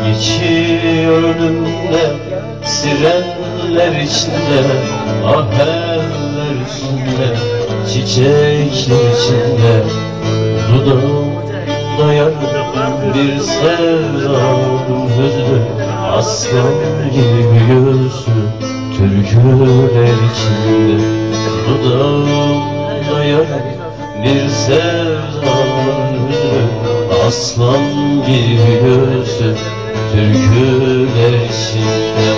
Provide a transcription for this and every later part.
Geçiyor önümde sirenler içinde, aheller üstünde, çiçekler içinde. Dudağımda yarım bir sevdam hüznü, aslan gibi gözü türküler içinde. Dudağımda yarım bir sevdam hüznü, aslan gibi gözü türküler içinde.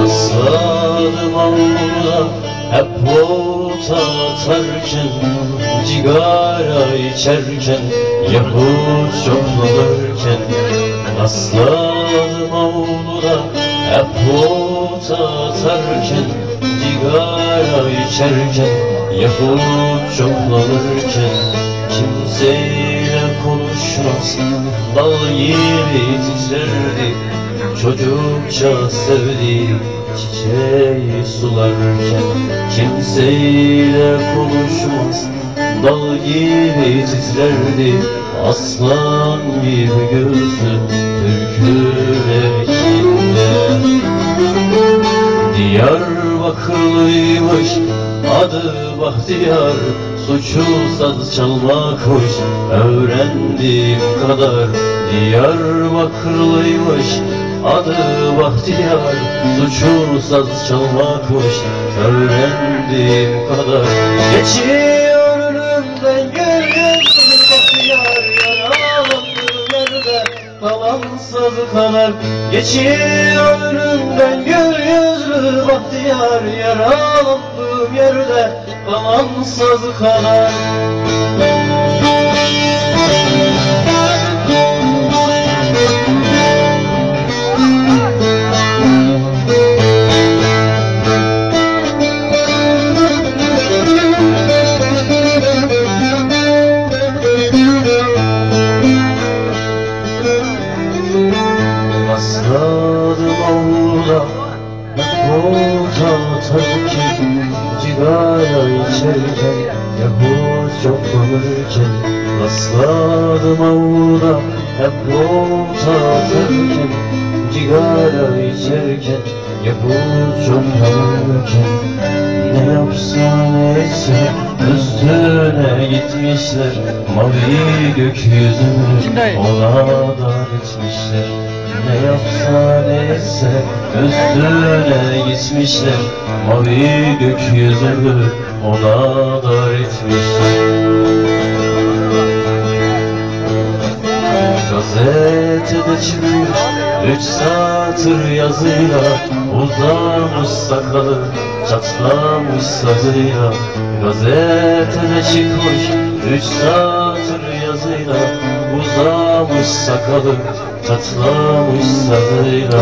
Rastladım avluda hep ota atarken, cigara içerken, yahut çoklanırken. Rastladım avluda hep ota atarken, cigara içerken, yahut çoklanırken. Kimseyle konuşmaz, dal gibi titrendi, çocukça sevdi çiçeği sularken. Kimseyle konuşmaz, dal gibi titrerdi, aslan gibi gözü türküler içinde. Diyarbakırlıymış adı Bahtiyar, suçu saz çalmakmış öğrendiğim kadar. Diyarbakırlıymış adı Bahtiyar, suçu saz çalmakmış öğrendiğim kadar. Geçiyor önümden gül yüzlü Bahtiyar, yaralandığım yerde kalan sazı kadar. Geçiyor önümden gül yüzlü Bahtiyar, yaralandığım yerde kalan sazı kadar. Rastladım avluda hep ota atarken, cigara içerken, yahut çoklanırken. Rastladım avluda hep ota atarken, cigara içerken, yahut çoklanırken. Ne yapsa neyse üstüne gitmişler, mavi gökyüzünü ona dar etmişler. Ne yapsa neyse üstüne gitmişler, mavi gökyüzünü ona dar etmişler. Gazetede çıkmış 3 satır yazıyla, uzamış sakalı çatlamış sazıyla. Gazetede çıkmış 3 satır yazıyla, uzamış sakalı çatlamış sazıyla.